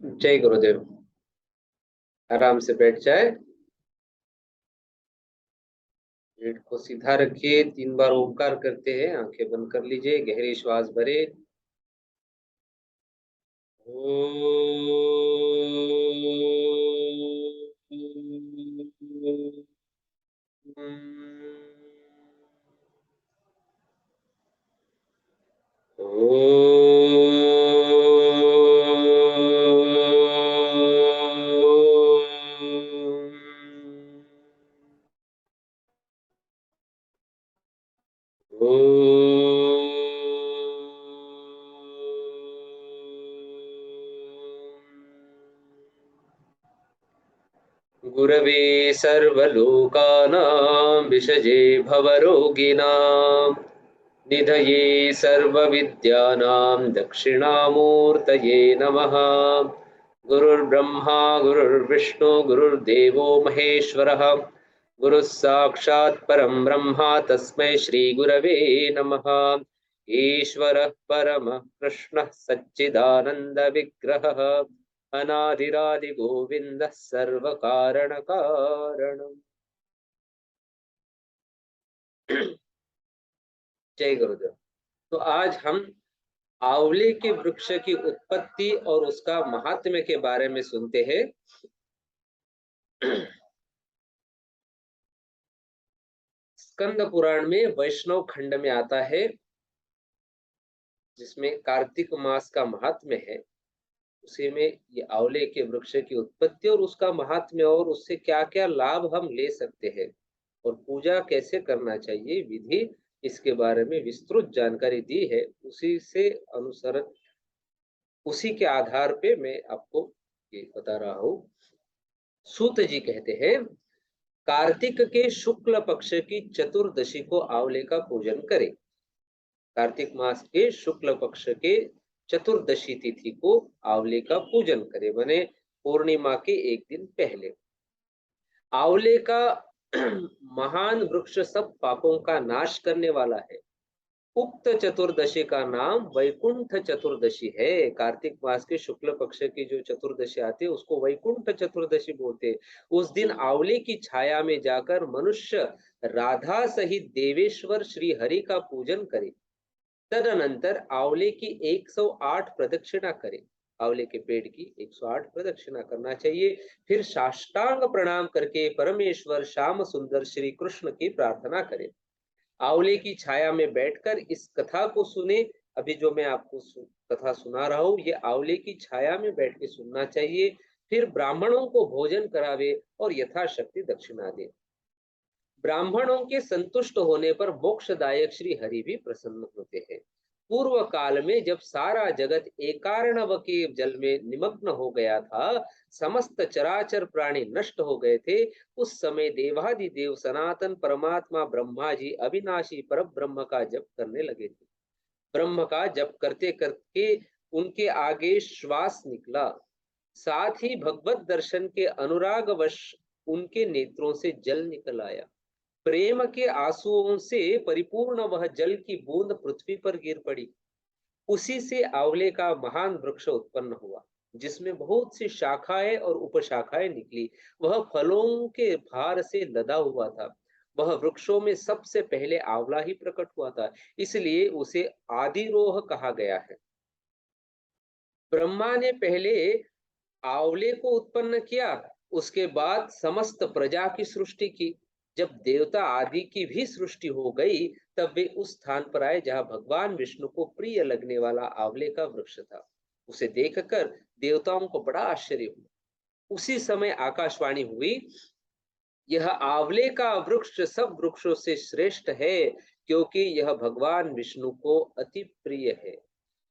जय गुरुदेव। आराम से बैठ जाए, पेट को सीधा रखिए, 3 बार ओंकार करते हैं, आंखें बंद कर लीजिए, गहरी श्वास भरे। गुरवे सर्वलोकानां विषजे भवरोगिणां निधये सर्वविद्यानां दक्षिणामूर्तये नमः। गुरुर्ब्रह्मा गुरुर्विष्णु गुरुर्देवो महेश्वरः, गुरुः साक्षात् परं ब्रह्म तस्मै श्रीगुरवे नमः। ईश्वरः परमः कृष्णः सच्चिदानन्दविग्रहः अनादिरादिगोविन्दः सर्वकारणकारणम्। जय गुरुदेव। तो आज हम आंवले के वृक्ष की उत्पत्ति और उसका महात्म्य के बारे में सुनते हैं। स्कंद पुराण में वैष्णव खंड में आता है, जिसमें कार्तिक मास का महात्म्य है। उसी में ये आंवले के वृक्ष की उत्पत्ति और उसका महात्म्य और उससे क्या क्या लाभ हम ले सकते हैं और पूजा कैसे करना चाहिए, विधि, इसके बारे में विस्तृत जानकारी दी है। उसी से अनुसरण, उसी के आधार पे मैं आपको ये बता रहा हूँ। सूत जी कहते हैं, कार्तिक के शुक्ल पक्ष की चतुर्दशी को आंवले का पूजन करें। कार्तिक मास के शुक्ल पक्ष के चतुर्दशी तिथि को आंवले का पूजन करें, माने पूर्णिमा के एक दिन पहले। आंवले का महान वृक्ष सब पापों का नाश करने वाला है। उक्त चतुर्दशी का नाम वैकुंठ चतुर्दशी है। कार्तिक मास के शुक्ल पक्ष की जो चतुर्दशी आती है उसको वैकुंठ चतुर्दशी बोलते हैं। उस दिन आंवले की छाया में जाकर मनुष्य राधा सहित देवेश्वर श्री हरि का पूजन करे। तदनंतर आंवले की 108 प्रदक्षिणा करे। आंवले के पेड़ की 108 प्रदक्षिणा करना चाहिए। फिर साष्टांग प्रणाम करके परमेश्वर श्याम सुंदर श्री कृष्ण की प्रार्थना करें। आंवले की छाया में बैठकर इस कथा को सुने। अभी जो मैं आपको कथा सुना रहा हूँ, ये आंवले की छाया में बैठ के सुनना चाहिए। फिर ब्राह्मणों को भोजन करावे और यथाशक्ति दक्षिणा दे। ब्राह्मणों के संतुष्ट होने पर मोक्षदायक श्री हरि भी प्रसन्न होते हैं। पूर्व काल में जब सारा जगत एकार्णव के जल में निमग्न हो गया था, समस्त चराचर प्राणी नष्ट हो गए थे, उस समय देवादि देव सनातन परमात्मा ब्रह्मा जी अविनाशी पर ब्रह्म का जप करने लगे थे। ब्रह्म का जप करते करके उनके आगे श्वास निकला। साथ ही भगवत दर्शन के अनुरागवश उनके नेत्रों से जल निकल आया। प्रेम के आंसुओं से परिपूर्ण वह जल की बूंद पृथ्वी पर गिर पड़ी। उसी से आंवले का महान वृक्ष उत्पन्न हुआ, जिसमें बहुत सी शाखाएं और उपशाखाएं निकली। वह फलों के भार से लदा हुआ था। वह वृक्षों में सबसे पहले आंवला ही प्रकट हुआ था, इसलिए उसे आदिरोह कहा गया है। ब्रह्मा ने पहले आंवले को उत्पन्न किया, उसके बाद समस्त प्रजा की सृष्टि की। जब देवता आदि की भी सृष्टि हो गई, तब वे उस स्थान पर आए जहां भगवान विष्णु को प्रिय लगने वाला आंवले का वृक्ष था। उसे देखकर देवताओं को बड़ा आश्चर्य हुआ। उसी समय आकाशवाणी हुई, यह आंवले का वृक्ष सब वृक्षों से श्रेष्ठ है, क्योंकि यह भगवान विष्णु को अति प्रिय है।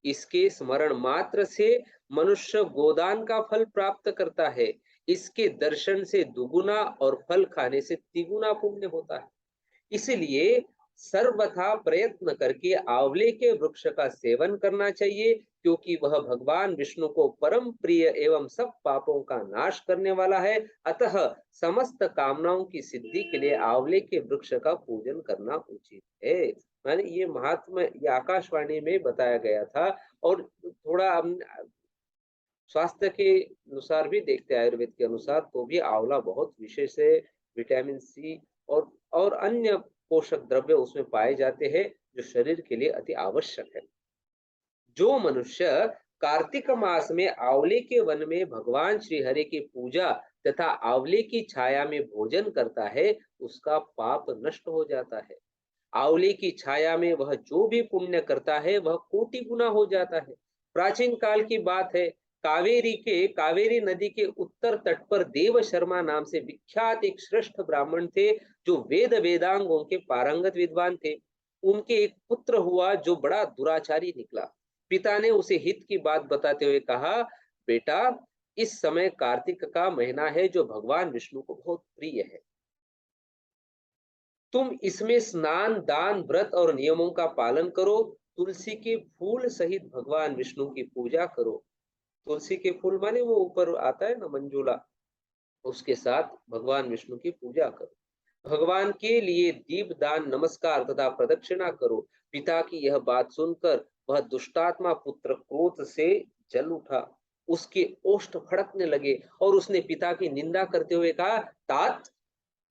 इसके स्मरण मात्र से मनुष्य गोदान का फल प्राप्त करता है। इसके दर्शन से दुगुना और फल खाने से तिगुना पुण्य होता है। इसलिए सर्वथा प्रयत्न करके आंवले के वृक्ष का सेवन करना चाहिए, क्योंकि वह भगवान विष्णु को परम प्रिय एवं सब पापों का नाश करने वाला है। अतः समस्त कामनाओं की सिद्धि के लिए आंवले के वृक्ष का पूजन करना उचित है। माने ये महात्मा ये आकाशवाणी में बताया गया था। और थोड़ा स्वास्थ्य के अनुसार भी देखते हैं, आयुर्वेद के अनुसार तो भी आंवला बहुत विशेष है। विटामिन सी और अन्य पोषक द्रव्य उसमें पाए जाते हैं जो शरीर के लिए अति आवश्यक है। जो मनुष्य कार्तिक मास में आंवले के वन में भगवान श्री हरि की पूजा तथा आंवले की छाया में भोजन करता है, उसका पाप नष्ट हो जाता है। आंवले की छाया में वह जो भी पुण्य करता है वह कोटि गुना हो जाता है। प्राचीन काल की बात है, कावेरी नदी के उत्तर तट पर देव शर्मा नाम से विख्यात एक श्रेष्ठ ब्राह्मण थे, जो वेदांगों के पारंगत विद्वान थे। उनके एक पुत्र हुआ जो बड़ा दुराचारी निकला। पिता ने उसे हित की बात बताते हुए कहा, बेटा, इस समय कार्तिक का महीना है जो भगवान विष्णु को बहुत प्रिय है। तुम इसमें स्नान, दान, व्रत और नियमों का पालन करो। तुलसी के फूल सहित भगवान विष्णु की पूजा करो। तुलसी के फूल माने वो ऊपर आता है ना मंजूला, उसके साथ भगवान विष्णु की पूजा करो। भगवान के लिए दीप दान, नमस्कार तथा प्रदक्षिणा करो। पिता की यह बात सुनकर वह दुष्टात्मा पुत्र क्रोध से जल उठा। उसके ओष्ठ फड़कने लगे और उसने पिता की निंदा करते हुए कहा, तात,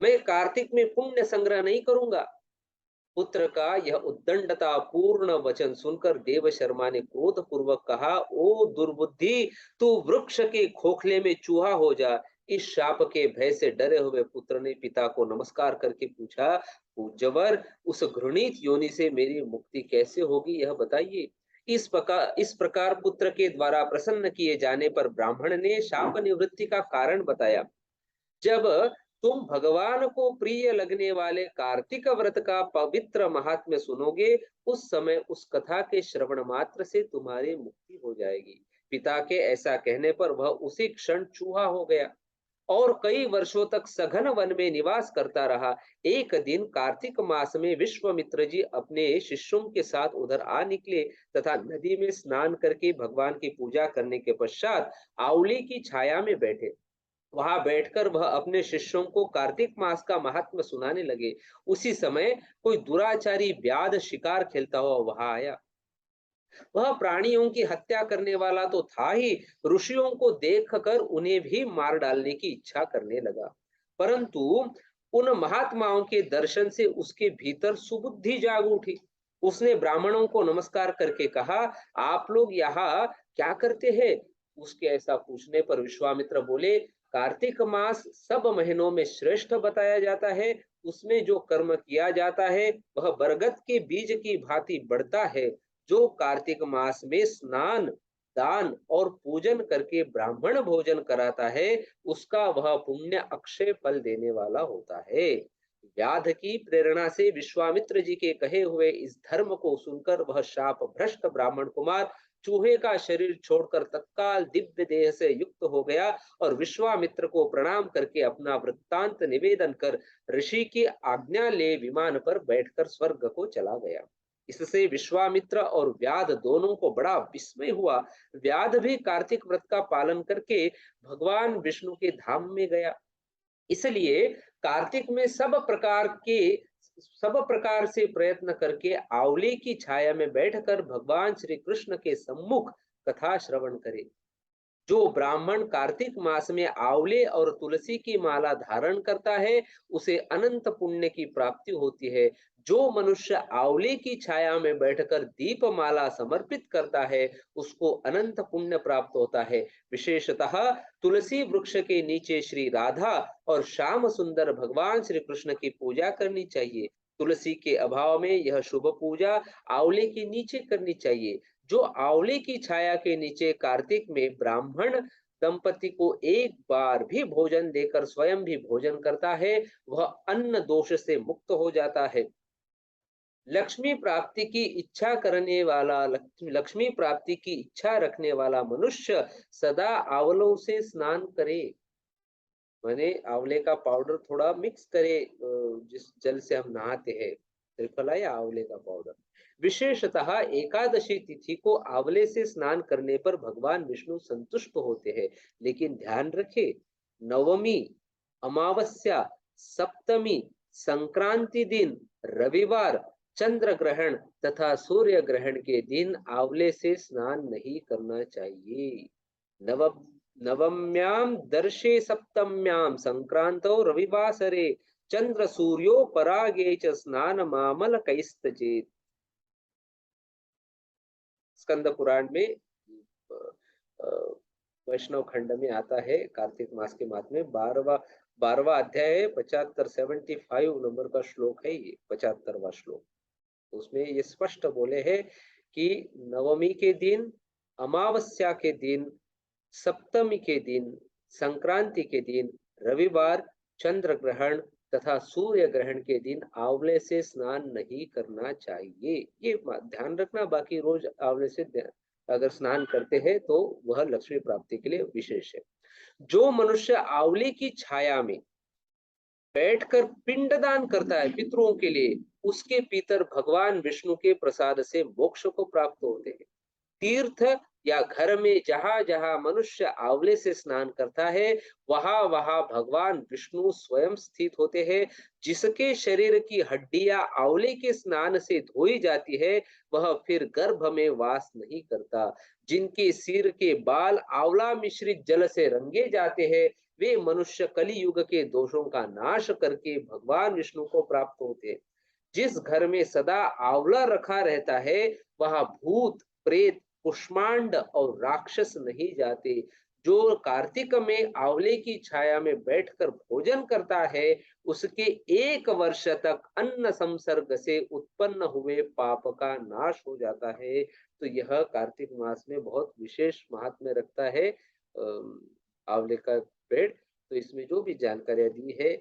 मैं कार्तिक में पुण्य संग्रह नहीं करूंगा। पुत्र का यह उद्दंडता पूर्ण वचन सुनकर देव शर्मा ने क्रोध पूर्वक कहा, ओ दुर्बुद्धि, तू वृक्ष के खोखले में चूहा हो जा। इस शाप के भय से डरे हुए पुत्र ने पिता को नमस्कार करके पूछा, पूज्यवर, उस घृणित योनि से मेरी मुक्ति कैसे होगी, यह बताइए। इस प्रकार पुत्र के द्वारा प्रसन्न किए जाने पर ब्राह्मण ने शाप निवृत्ति का कारण बताया। जब तुम भगवान को प्रिय लगने वाले कार्तिक व्रत का पवित्र महात्म्य सुनोगे, उस समय उस कथा के श्रवण मात्र से तुम्हारी मुक्ति हो जाएगी। पिता के ऐसा कहने पर वह उसी क्षण चूहा हो गया और कई वर्षों तक सघन वन में निवास करता रहा। एक दिन कार्तिक मास में विश्वामित्र जी अपने शिष्यों के साथ उधर आ निकले तथा नदी में स्नान करके भगवान की पूजा करने के पश्चात आंवले की छाया में बैठे। वहां बैठकर वह अपने शिष्यों को कार्तिक मास का महात्म्य सुनाने लगे। उसी समय कोई दुराचारी व्याध शिकार खेलता हुआ वहां आया। वह प्राणियों की हत्या करने वाला तो था ही, ऋषियों को देखकर उन्हें भी मार डालने की इच्छा करने लगा। परंतु उन महात्माओं के दर्शन से उसके भीतर सुबुद्धि जाग उठी। उसने ब्राह्मणों को नमस्कार करके कहा, आप लोग यहाँ क्या करते हैं? उसके ऐसा पूछने पर विश्वामित्र बोले, कार्तिक मास सब महीनों में श्रेष्ठ बताया जाता है। उसमें जो कर्म किया जाता है वह बरगद के बीज की भांति बढ़ता है। जो कार्तिक मास में स्नान, दान और पूजन करके ब्राह्मण भोजन कराता है, उसका वह पुण्य अक्षय फल देने वाला होता है। व्याध की प्रेरणा से विश्वामित्र जी के कहे हुए इस धर्म को सुनकर वह शाप भ्रष्ट ब्राह्मण कुमार चूहे का शरीर छोड़कर तत्काल दिव्य देह से युक्त हो गया और विश्वामित्र को प्रणाम करके अपना वृत्तांत निवेदन कर ऋषि की आज्ञा ले विमान पर बैठकर स्वर्ग को चला गया। इससे विश्वामित्र और व्याध दोनों को बड़ा विस्मय हुआ। व्याध भी कार्तिक व्रत का पालन करके भगवान विष्णु के धाम में गया। इसलिए कार्तिक में सब प्रकार से प्रयत्न करके आंवले की छाया में बैठकर भगवान श्री कृष्ण के सम्मुख कथा श्रवण करे। जो ब्राह्मण कार्तिक मास में आंवले और तुलसी की माला धारण करता है, उसे अनंत पुण्य की प्राप्ति होती है। जो मनुष्य आंवले की छाया में बैठकर दीपमाला समर्पित करता है, उसको अनंत पुण्य प्राप्त होता है। विशेषतः तुलसी वृक्ष के नीचे श्री राधा और श्याम सुंदर भगवान श्री कृष्ण की पूजा करनी चाहिए। तुलसी के अभाव में यह शुभ पूजा आंवले के नीचे करनी चाहिए। जो आंवले की छाया के नीचे कार्तिक में ब्राह्मण दंपति को एक बार भी भोजन देकर स्वयं भी भोजन करता है, वह अन्न दोष से मुक्त हो जाता है। लक्ष्मी प्राप्ति की इच्छा रखने वाला मनुष्य सदा आंवलों से स्नान करे। माने आंवले का पाउडर थोड़ा मिक्स करे, जिस जल से हम नहाते हैं, त्रिफला या आंवले का पाउडर। विशेषतः एकादशी तिथि को आंवले से स्नान करने पर भगवान विष्णु संतुष्ट होते हैं। लेकिन ध्यान रखें, नवमी, अमावस्या, सप्तमी, संक्रांति दिन, रविवार, चंद्र ग्रहण तथा सूर्य ग्रहण के दिन आंवले से स्नान नहीं करना चाहिए। नव नवम्यां दर्शे सप्तम्यां संक्रांतौ रविवासरे चंद्र सूर्यो परागे च स्नान मामल कैस्तचेत। स्कंद पुराण में अ, अ, वैष्णव खंड में आता है, कार्तिक मास के मास में 12वां अध्याय है, 75 नंबर का श्लोक है ये, 75वां श्लोक। उसमें ये स्पष्ट बोले हैं कि नवमी के दिन, अमावस्या के दिन, सप्तमी के दिन, संक्रांति के दिन, रविवार, चंद्र ग्रहण तथा सूर्य ग्रहण के दिन आंवले से स्नान नहीं करना चाहिए। ये ध्यान रखना। बाकी रोज आंवले से अगर स्नान करते हैं तो वह लक्ष्मी प्राप्ति के लिए विशेष है। जो मनुष्य आंवले की छाया में बैठकर पिंडदान करता है पितरों के लिए, उसके पितर भगवान विष्णु के प्रसाद से मोक्ष को प्राप्त होते हैं। तीर्थ या घर में जहां जहां मनुष्य आंवले से स्नान करता है, वहां वहां भगवान विष्णु स्वयं स्थित होते हैं। जिसके शरीर की हड्डियां आंवले के स्नान से धोई जाती है, वह फिर गर्भ में वास नहीं करता। जिनके सिर के बाल आंवला मिश्रित जल से रंगे जाते हैं, वे मनुष्य कलि युग के दोषों का नाश करके भगवान विष्णु को प्राप्त होते हैं। जिस घर में सदा आंवला रखा रहता है, वहां भूत, प्रेत, कुष्मांड और राक्षस नहीं जाते। जो कार्तिक में आंवले की छाया में बैठकर भोजन करता है, उसके 1 वर्ष तक अन्न संसर्ग से उत्पन्न हुए पाप का नाश हो जाता है। तो यह कार्तिक मास में बहुत विशेष महात्म्य रखता है आंवले का पेड़। तो इसमें जो भी जानकारियां दी है,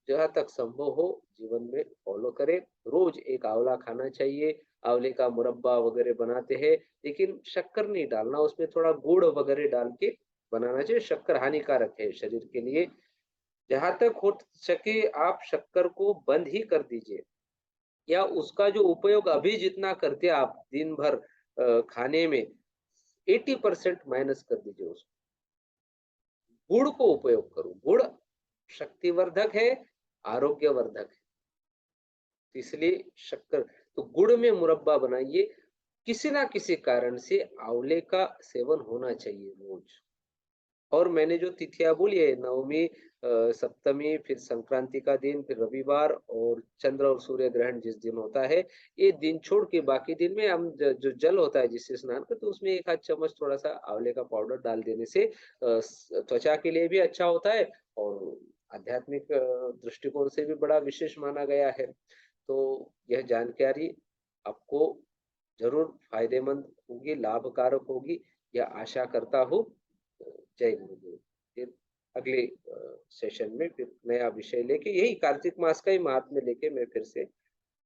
जहां तक संभव हो जीवन में फॉलो करें। रोज एक आंवला खाना चाहिए। आंवले का मुरब्बा वगैरह बनाते हैं, लेकिन शक्कर नहीं डालना, उसमें थोड़ा गुड़ वगैरह डाल के बनाना चाहिए। शक्कर हानिकारक है शरीर के लिए। जहां तक हो सके आप शक्कर को बंद ही कर दीजिए, या उसका जो उपयोग अभी जितना करते हैं आप दिन भर खाने में, 80% माइनस कर दीजिए उसको। गुड़ को उपयोग करो। गुड़ शक्तिवर्धक है, आरोग्यवर्धक है। इसलिए शक्कर, तो गुड़ में मुरब्बा बनाइए। किसी ना किसी कारण से आंवले का सेवन होना चाहिए रोज। और मैंने जो तिथियां बोली है, नवमी, सप्तमी, फिर संक्रांति का दिन, फिर रविवार और चंद्र और सूर्य ग्रहण जिस दिन होता है, ये दिन छोड़ के बाकी दिन में हम जो जल होता है जिससे स्नान करते, तो उसमें 1 आध चम्मच थोड़ा सा आंवले का पाउडर डाल देने से त्वचा के लिए भी अच्छा होता है, और आध्यात्मिक दृष्टिकोण से भी बड़ा विशेष माना गया है। तो यह जानकारी आपको जरूर फायदेमंद होगी, लाभकारक होगी, यह आशा करता हूँ। जय गुरुदेव। फिर अगले सेशन में फिर नया विषय लेके, यही कार्तिक मास का ही महात्म्य लेके मैं फिर से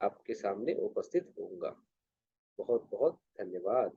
आपके सामने उपस्थित होऊंगा। बहुत बहुत धन्यवाद।